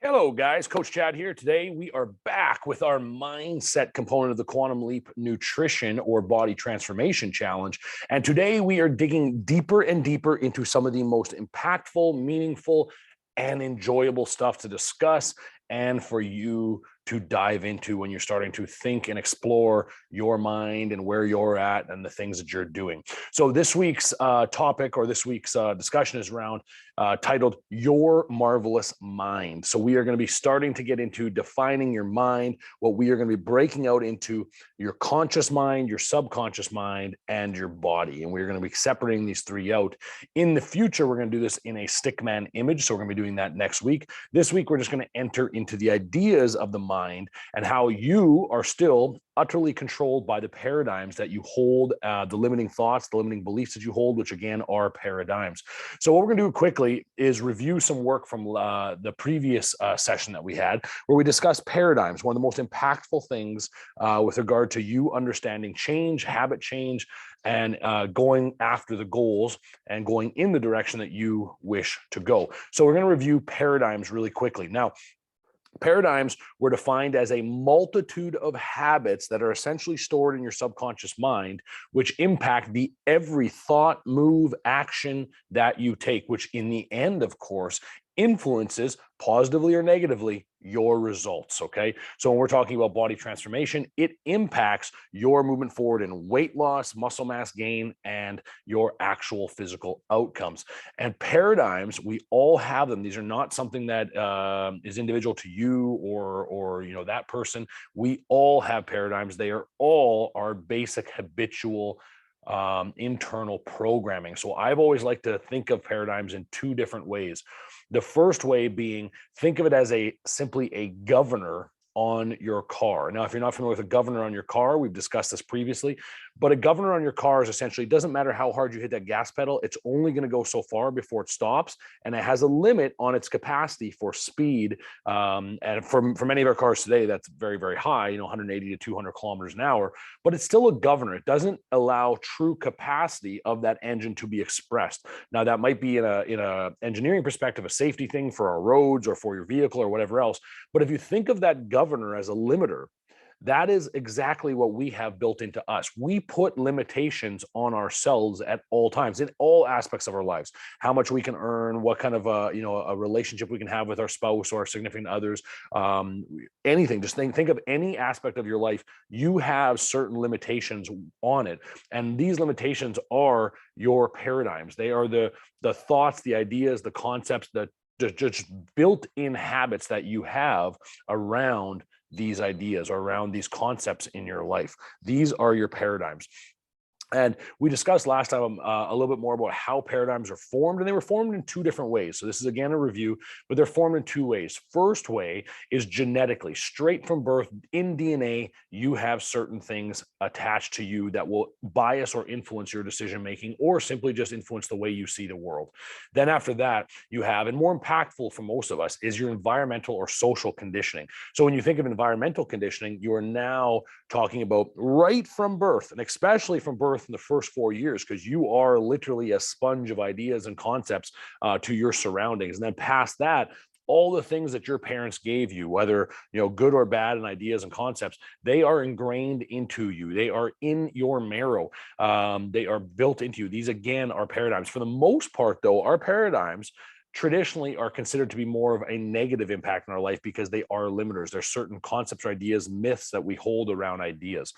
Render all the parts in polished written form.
Hello, guys. Coach Chad here. Today, we are back with our mindset component of the Quantum Leap Nutrition or Body Transformation Challenge. And today, we are digging deeper and deeper into some of the most impactful, meaningful, and enjoyable stuff to discuss and for you to dive into when you're starting to think and explore your mind and where you're at and the things that you're doing. So this week's topic or this week's discussion is around titled Your Marvelous Mind. So we are going to be starting to get into defining your mind. What we are going to be breaking out into your conscious mind, your subconscious mind, and your body. And we're going to be separating these three out. In the future, we're going to do this in a stickman image. So we're going to be doing that next week. This week, we're just going to enter into the ideas of the mind and how you are still utterly controlled by the paradigms that you hold, the limiting thoughts, the limiting beliefs that you hold, which again are paradigms. So what we're going to do quickly is review some work from the previous session that we had, where we discussed paradigms, one of the most impactful things with regard to you understanding change, habit change, and going after the goals and going in the direction that you wish to go. So we're going to review paradigms really quickly. Now, paradigms were defined as a multitude of habits that are essentially stored in your subconscious mind, which impact the every thought, move, action that you take, which in the end, of course, influences positively or negatively your results. Okay. So when we're talking about body transformation, it impacts your movement forward in weight loss, muscle mass gain, and your actual physical outcomes. And paradigms, we all have them. These are not something that is individual to you or that person. We all have paradigms. They are all our basic habitual internal programming. So I've always liked to think of paradigms in two different ways. The first way being, think of it as simply a governor on your car. Now, if you're not familiar with a governor on your car, we've discussed this previously, but a governor on your car is essentially, it doesn't matter how hard you hit that gas pedal, it's only going to go so far before it stops, and it has a limit on its capacity for speed. And for many of our cars today, that's very, very high, 180 to 200 kilometers an hour, but it's still a governor. It doesn't allow true capacity of that engine to be expressed. Now, that might be in a engineering perspective, a safety thing for our roads or for your vehicle or whatever else. But if you think of that governor as a limiter, that is exactly what we have built into us. We put limitations on ourselves at all times in all aspects of our lives. How much we can earn, what kind of a relationship we can have with our spouse or our significant others, anything. Just think of any aspect of your life. You have certain limitations on it, and these limitations are your paradigms. They are the thoughts, the ideas, the concepts, the just built-in habits that you have around these ideas or around these concepts in your life. These are your paradigms. And we discussed last time a little bit more about how paradigms are formed, and they were formed in two different ways. So this is again a review, but they're formed in two ways. First way is genetically, straight from birth in DNA, you have certain things attached to you that will bias or influence your decision making, or simply just influence the way you see the world. Then after that, you have, and more impactful for most of us, is your environmental or social conditioning. So when you think of environmental conditioning, you are now talking about right from birth, and especially from birth in the first 4 years, because you are literally a sponge of ideas and concepts to your surroundings. And then past that, all the things that your parents gave you, whether good or bad, and ideas and concepts, they are ingrained into you. They are in your marrow. They are built into you. These again are paradigms. For the most part, though, our paradigms traditionally are considered to be more of a negative impact in our life because they are limiters. There's certain concepts or ideas, myths that we hold around ideas.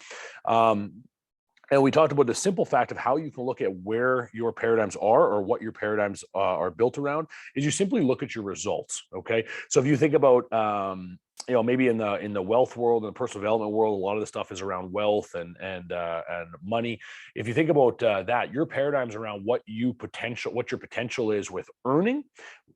And we talked about the simple fact of how you can look at where your paradigms are or what your paradigms are built around is you simply look at your results. Okay. So if you think about, maybe in the wealth world and the personal development world, a lot of the stuff is around wealth and money. If you think about that, your paradigms around what your potential is with earning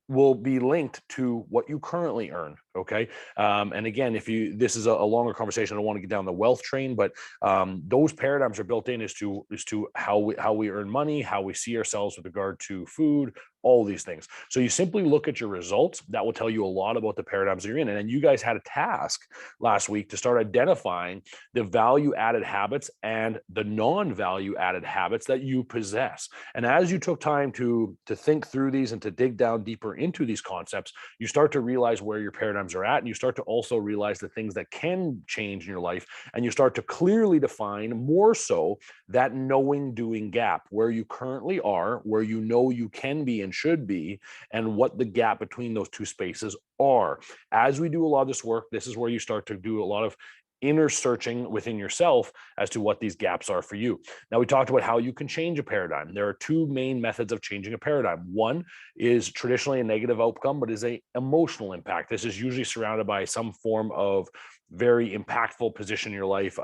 will be linked to what you currently earn. Okay. And again, this is a longer conversation, I don't want to get down the wealth train, but those paradigms are built in as to how we earn money, how we see ourselves with regard to food, all these things. So you simply look at your results. That will tell you a lot about the paradigms that you're in. And then you guys had a task last week to start identifying the value added habits and the non-value added habits that you possess. And as you took time to think through these and to dig down deeper into these concepts, you start to realize where your paradigms are at, and you start to also realize the things that can change in your life, and you start to clearly define more so that knowing doing gap, where you currently are, where you know you can be and should be, and what the gap between those two spaces are. As we do a lot of this work, this is where you start to do a lot of inner searching within yourself as to what these gaps are for you. Now, we talked about how you can change a paradigm. There are two main methods of changing a paradigm. One is traditionally a negative outcome, but is a emotional impact. This is usually surrounded by some form of very impactful position in your life,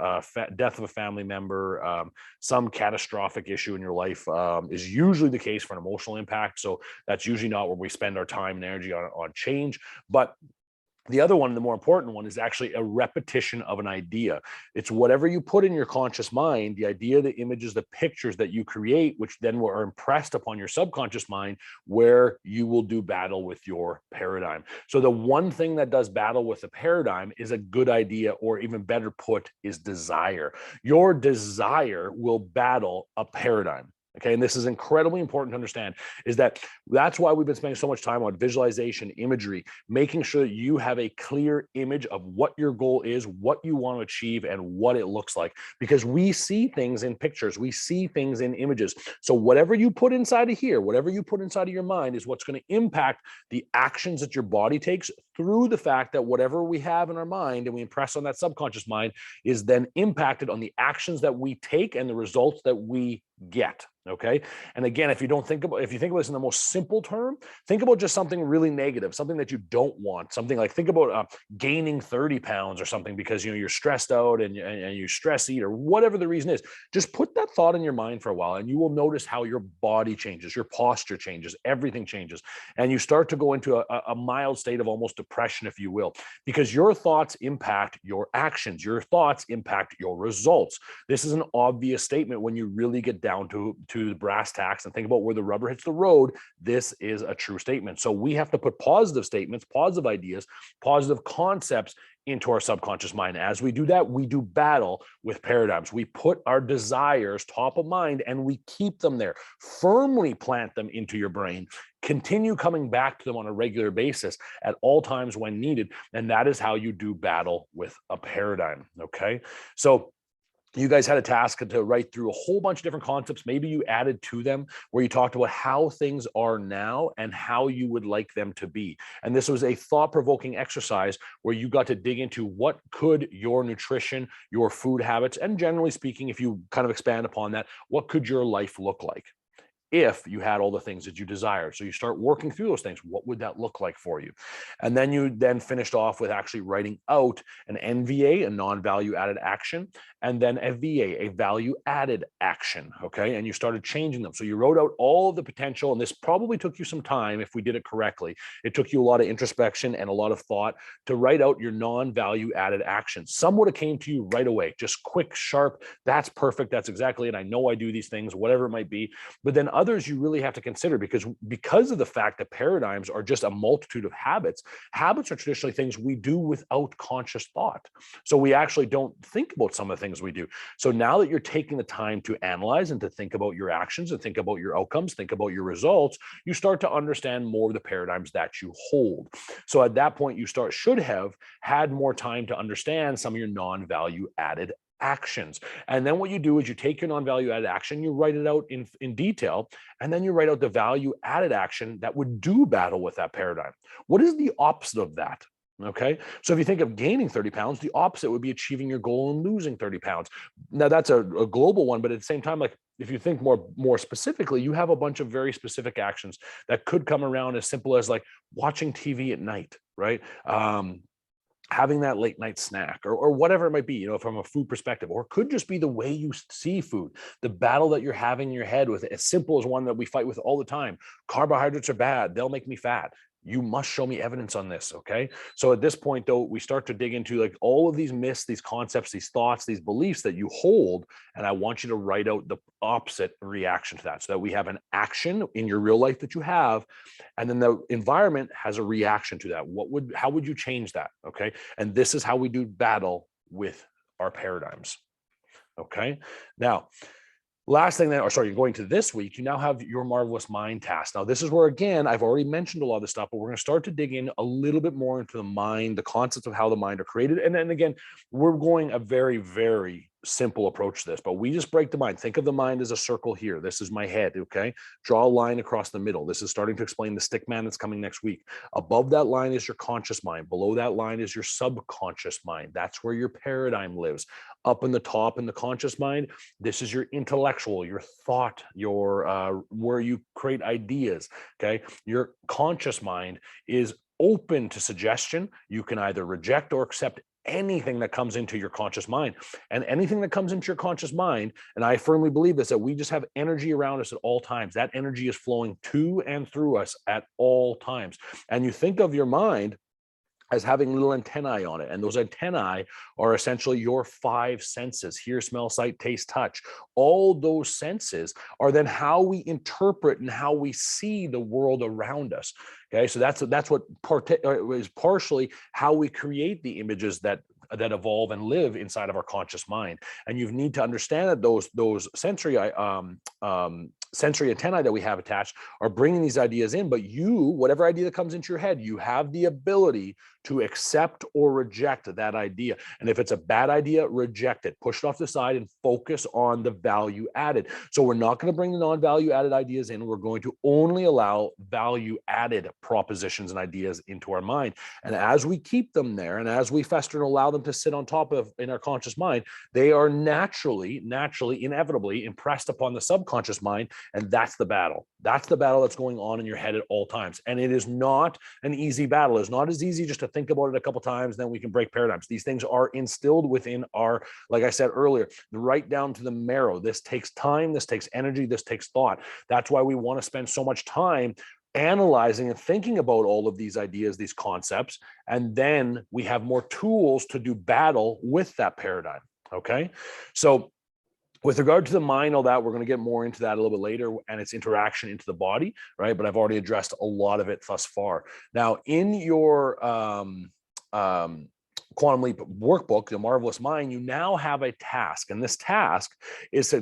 death of a family member, some catastrophic issue in your life is usually the case for an emotional impact. So that's usually not where we spend our time and energy on change. But the other one, the more important one, is actually a repetition of an idea. It's whatever you put in your conscious mind, the idea, the images, the pictures that you create, which then are impressed upon your subconscious mind, where you will do battle with your paradigm. So the one thing that does battle with a paradigm is a good idea, or even better put, is desire. Your desire will battle a paradigm. Okay, and this is incredibly important to understand, is that's why we've been spending so much time on visualization, imagery, making sure that you have a clear image of what your goal is, what you want to achieve, and what it looks like. Because we see things in pictures, we see things in images. So whatever you put inside of here, whatever you put inside of your mind is what's going to impact the actions that your body takes, through the fact that whatever we have in our mind and we impress on that subconscious mind is then impacted on the actions that we take and the results that we get. Okay. And again, if you think about this in the most simple term, think about just something really negative, something that you don't want, something like, think about gaining 30 pounds or something because you're stressed out and you stress eat or whatever the reason is. Just put that thought in your mind for a while, and you will notice how your body changes, your posture changes, everything changes, and you start to go into a mild state of almost depression, if you will, because your thoughts impact your actions, your thoughts impact your results. This is an obvious statement when you really get down to the brass tacks and think about where the rubber hits the road. This is a true statement. So we have to put positive statements, positive ideas, positive concepts into our subconscious mind. As we do that, we do battle with paradigms. We put our desires top of mind and we keep them there, firmly plant them into your brain, continue coming back to them on a regular basis at all times when needed. And that is how you do battle with a paradigm. Okay. So you guys had a task to write through a whole bunch of different concepts. Maybe you added to them where you talked about how things are now and how you would like them to be. And this was a thought-provoking exercise where you got to dig into what could your nutrition, your food habits, and generally speaking, if you kind of expand upon that, what could your life look like if you had all the things that you desired? So you start working through those things. What would that look like for you? And then you finished off with actually writing out an NVA, a non-value added action, and then a VA, a value added action. Okay. And you started changing them. So you wrote out all of the potential, and this probably took you some time if we did it correctly. It took you a lot of introspection and a lot of thought to write out your non-value added actions. Some would have came to you right away, just quick, sharp. That's perfect. That's exactly it. I know I do these things, whatever it might be. But then others you really have to consider, because of the fact that paradigms are just a multitude of habits. Habits are traditionally things we do without conscious thought. So we actually don't think about some of the things we do. So now that you're taking the time to analyze and to think about your actions and think about your outcomes, think about your results, you start to understand more of the paradigms that you hold. So at that point, you should have had more time to understand some of your non-value added actions. And then what you do is you take your non-value added action, you write it out in detail, and then you write out the value added action that would do battle with that paradigm. What is the opposite of that? Okay. So if you think of gaining 30 pounds, the opposite would be achieving your goal and losing 30 pounds. Now that's a global one, but at the same time, like if you think more specifically, you have a bunch of very specific actions that could come around as simple as like watching TV at night, right? Having that late night snack or whatever it might be, from a food perspective, or it could just be the way you see food, the battle that you're having in your head with it, as simple as one that we fight with all the time. Carbohydrates are bad. They'll make me fat. You must show me evidence on this. Okay. So at this point, though, we start to dig into like all of these myths, these concepts, these thoughts, these beliefs that you hold. And I want you to write out the opposite reaction to that so that we have an action in your real life that you have. And then the environment has a reaction to that. How would you change that? Okay. And this is how we do battle with our paradigms. Okay. Now, last thing you're going to this week, you now have your Marvelous Mind task. Now, this is where, again, I've already mentioned a lot of this stuff, but we're going to start to dig in a little bit more into the mind, the concepts of how the mind are created. And then again, we're going a very, very simple approach to this, but we just break the mind. Think of the mind as a circle here. This is my head, okay? Draw a line across the middle. This is starting to explain the stick man that's coming next week. Above that line is your conscious mind. Below that line is your subconscious mind. That's where your paradigm lives. Up in the top in the conscious mind, this is your intellectual, your thought, your where you create ideas, okay? Your conscious mind is open to suggestion. You can either reject or accept anything that comes into your conscious mind. And anything that comes into your conscious mind, and I firmly believe this, that we just have energy around us at all times. That energy is flowing to and through us at all times. And you think of your mind as having little antennae on it. And those antennae are essentially your 5 senses: hear, smell, sight, taste, touch. All those senses are then how we interpret and how we see the world around us. Okay, so that's what is partially how we create the images that evolve and live inside of our conscious mind. And you need to understand that those sensory antennae that we have attached are bringing these ideas in, but whatever idea that comes into your head, you have the ability to accept or reject that idea. And if it's a bad idea, reject it, push it off the side and focus on the value added. So we're not going to bring the non-value added ideas in. We're going to only allow value added propositions and ideas into our mind. And as we keep them there, and as we fester and allow them to sit on top of in our conscious mind, they are naturally, inevitably impressed upon the subconscious mind. And that's the battle. That's the battle that's going on in your head at all times. And it is not an easy battle. It's not as easy just to think about it a couple times, then we can break paradigms. These things are instilled within our, like I said earlier, right down to the marrow. This takes time, this takes energy, this takes thought. That's why we want to spend so much time analyzing and thinking about all of these ideas, these concepts, and then we have more tools to do battle with that paradigm. Okay, so with regard to the mind, all that, we're going to get more into that a little bit later and its interaction into the body, right? But I've already addressed a lot of it thus far. Now, in your Quantum Leap workbook, the Marvelous Mind, you now have a task. And this task is to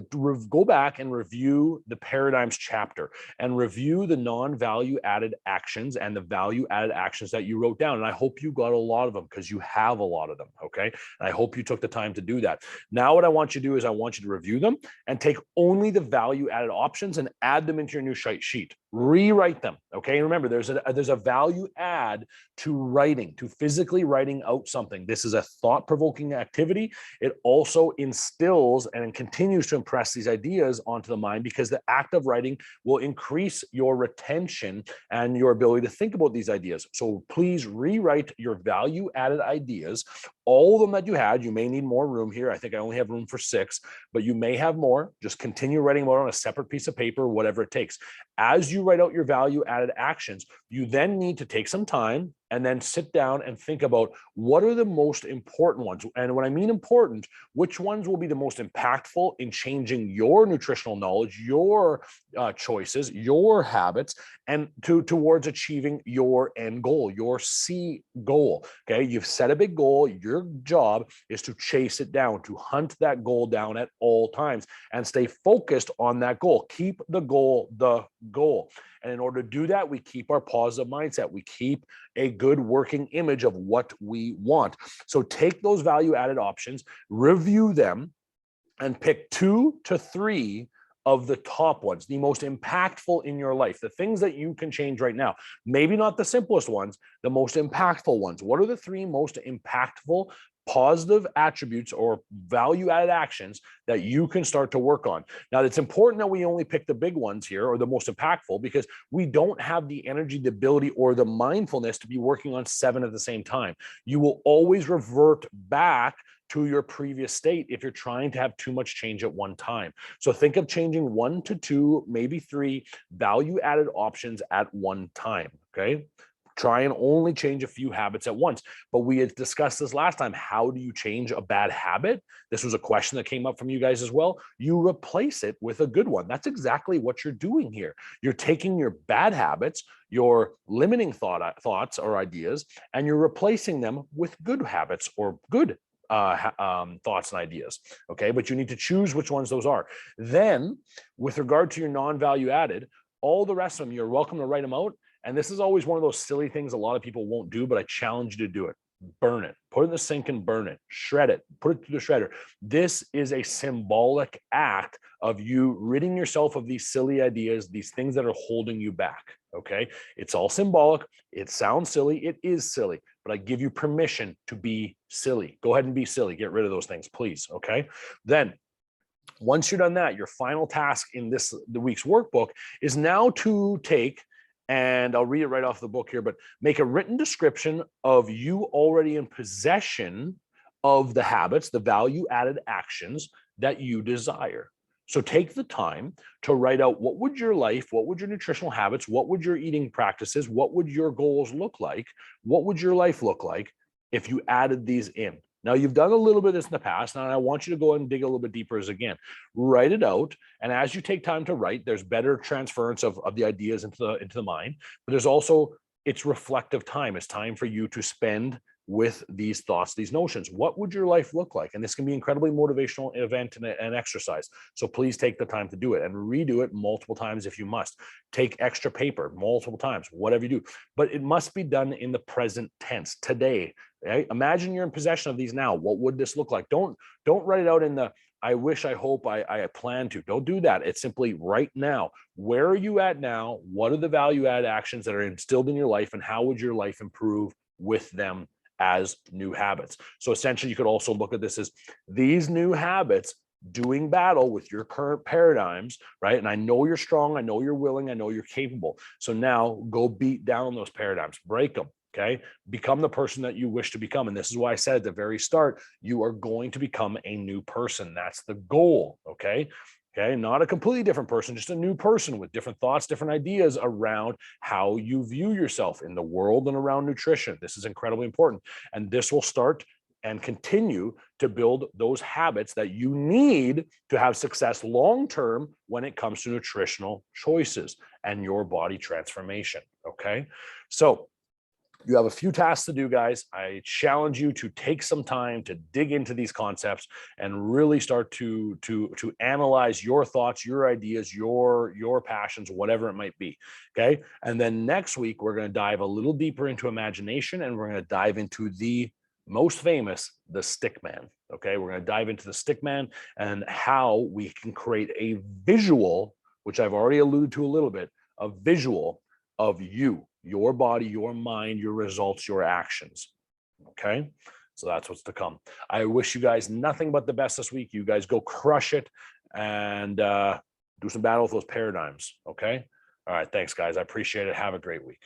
go back and review the paradigms chapter and review the non-value added actions and the value added actions that you wrote down. And I hope you got a lot of them because you have a lot of them, okay? And I hope you took the time to do that. Now what I want you to do is I want you to review them and take only the value added options and add them into your new sheet. Rewrite them, okay? And remember, there's a value add to writing, to physically writing out something. This is a thought-provoking activity. It also instills and continues to impress these ideas onto the mind because the act of writing will increase your retention and your ability to think about these ideas. So please rewrite your value-added ideas, all of them that you had. You may need more room here. I think I only have room for 6, but you may have more. Just continue writing more on a separate piece of paper, whatever it takes. As you write out your value-added actions, you then need to take some time and then sit down and think about what are the most important ones. And when I mean important, which ones will be the most impactful in changing your nutritional knowledge, your choices, your habits, and towards achieving your end goal, your C goal. Okay, you've set a big goal. Your job is to chase it down, to hunt that goal down at all times and stay focused on that goal. Keep the goal the goal. And in order to do that, we keep our positive mindset. We keep a good working image of what we want. So take those value-added options, review them, and pick 2 to 3 of the top ones, the most impactful in your life, the things that you can change right now. Maybe not the simplest ones, the most impactful ones. What are the 3 most impactful positive attributes or value-added actions that you can start to work on? Now, it's important that we only pick the big ones here or the most impactful because we don't have the energy, the ability, or the mindfulness to be working on 7 at the same time. You will always revert back to your previous state if you're trying to have too much change at one time. So think of changing 1 to 2, maybe 3 value-added options at one time, okay? Try and only change a few habits at once. But we had discussed this last time. How do you change a bad habit? This was a question that came up from you guys as well. You replace it with a good one. That's exactly what you're doing here. You're taking your bad habits, your limiting thoughts or ideas, and you're replacing them with good habits or good thoughts and ideas. Okay, but you need to choose which ones those are. Then, with regard to your non-value added, all the rest of them, you're welcome to write them out. And this is always one of those silly things a lot of people won't do, but I challenge you to do it. Burn it, put it in the sink and burn it, shred it, put it through the shredder. This is a symbolic act of you ridding yourself of these silly ideas, these things that are holding you back. Okay. It's all symbolic. It sounds silly. It is silly, but I give you permission to be silly. Go ahead and be silly. Get rid of those things, please. Okay. Then once you're done that, your final task in the week's workbook is now to take, and I'll read it right off the book here, but make a written description of you already in possession of the habits, the value-added actions that you desire. So take the time to write out what would your life, what would your nutritional habits, what would your eating practices, what would your goals look like, what would your life look like if you added these in. Now, you've done a little bit of this in the past, and I want you to go and dig a little bit deeper as again. Write it out, and as you take time to write, there's better transference of the ideas into the mind, but there's also, it's reflective time. It's time for you to spend with these thoughts, these notions. What would your life look like? And this can be incredibly motivational event and an exercise. So please take the time to do it and redo it multiple times if you must. Take extra paper multiple times, whatever you do. But it must be done in the present tense, today. Right? Imagine you're in possession of these now. What would this look like? Don't write it out in the I wish, I hope, I plan to. Don't do that. It's simply right now. Where are you at now? What are the value add actions that are instilled in your life, and how would your life improve with them as new habits? So essentially, you could also look at this as these new habits doing battle with your current paradigms, right? And I know you're strong. I know you're willing. I know you're capable. So now go beat down those paradigms, break them. Okay. Become the person that you wish to become. And this is why I said at the very start, you are going to become a new person. That's the goal. Okay. Okay. Not a completely different person, just a new person with different thoughts, different ideas around how you view yourself in the world and around nutrition. This is incredibly important. And this will start and continue to build those habits that you need to have success long-term when it comes to nutritional choices and your body transformation. Okay. So you have a few tasks to do, guys. I challenge you to take some time to dig into these concepts and really start to analyze your thoughts, your ideas, your passions, whatever it might be. Okay. And then next week, we're going to dive a little deeper into imagination, and we're going to dive into the most famous, the stick man. Okay. We're going to dive into the stick man and how we can create a visual, which I've already alluded to a little bit, a visual of you, your body, your mind, your results, your actions. Okay. So that's what's to come. I wish you guys nothing but the best this week. You guys go crush it and do some battle with those paradigms. Okay. All right. Thanks, guys. I appreciate it. Have a great week.